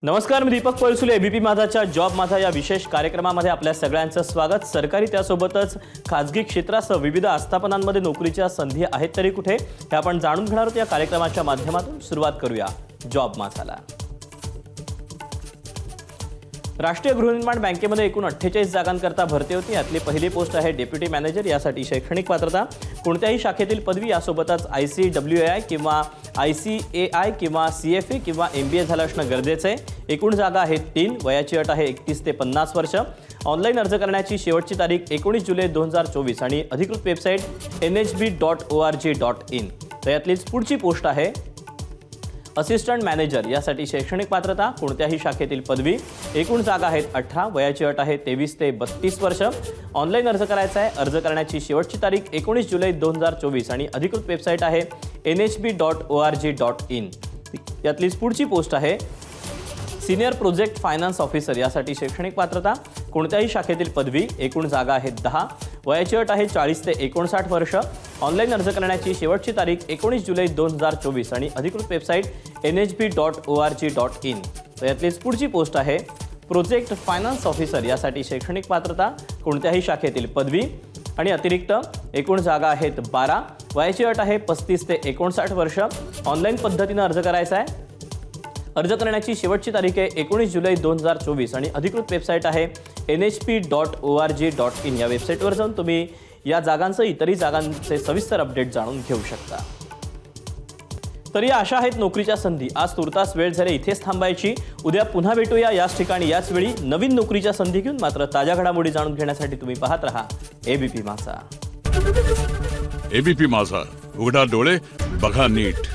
नमस्कार, मी Deepak Palsule. ABP माझाच्या job माझा या विशेष कार्यक्रमामध्ये आपल्या सगळ्यांचं स्वागत। सरकारी त्यासोबतच खासगी क्षेत्रासह विविध आस्थापनांमध्ये नोकरीच्या संधी आहेत तरी कुठे, हे आपण जाणून घेणार आहोत। या कार्यक्रमाच्या माध्यमातून सुरुवात करूया जॉब माझाला। राष्ट्रीय गृहनिर्माण बँकेमध्ये एकूण 48 जागांकरता भरती होती। यातली पहिली पोस्ट आहे डेप्युटी मॅनेजर। यासाठी शैक्षणिक पात्रता कोणत्याही शाखेतील पदवी, यासोबतच ICWAI किंवा ICAI किंवा CFA किंवा MBA झालं असणं गरजेचं आहे। एकूण जागा आहेत 3। वयाची अट आहे 31 ते 50 वर्ष। ऑनलाईन अर्ज करण्याची शेवटची तारीख 19 जुलै 2024 आणि अधिकृत वेबसाईट nhb.org.in। तर यातलीच पुढची पोस्ट आहे असिस्टंट मॅनेजर। यासाठी शैक्षणिक पात्रता कोणत्याही शाखेतील पदवी, एकूण जागा आहेत 18। वयाची अट आहे 23 ते 32 वर्ष। ऑनलाईन अर्ज करायचा आहे। अर्ज करण्याची शेवटची तारीख 19 जुलै 2024 आणि अधिकृत वेबसाईट आहे nhb.org.in। यातलीच पुढची पोस्ट आहे सीनियर प्रोजेक्ट फायनान्स ऑफिसर। यासाठी शैक्षणिक पात्रता कोणत्याही शाखेतील पदवी, एकूण जागा आहेत 10। वयाची अट आहे 40 ते 59 वर्ष। ऑनलाईन अर्ज करण्याची शेवटची तारीख 19 जुलै 2024 आणि अधिकृत वेबसाईट nhb.org.in। तर यातलीच पुढची पोस्ट आहे प्रोजेक्ट फायनान्स ऑफिसर। यासाठी शैक्षणिक पात्रता कोणत्याही शाखेतील पदवी आणि अतिरिक्त एकूण जागा आहेत 12। वयाची अट आहे 35 ते 59 वर्ष। ऑनलाईन पद्धतीने अर्ज करायचा आहे। अर्ज करण्याची शेवटची तारीख आहे 19 जुलै 2024 आणि अधिकृत वेबसाईट आहे nhp.org.in। या वेबसाईटवर जाऊन तुम्ही या जागांसह इतरही जागांचे सविस्तर अपडेट जाणून घेऊ शकता। तर या अशा आहेत नोकरीच्या संधी। आज तुर्तास वेळ झाली इथेच थांबायची। उद्या पुन्हा भेटूया याच ठिकाणी याच वेळी नवीन नोकरीच्या संधी घेऊन। मात्र ताज्या घडामोडी जाणून घेण्यासाठी तुम्ही पाहत रहा एबीपी माझा। एबीपी माझा, उघडा डोळे बघा नीट।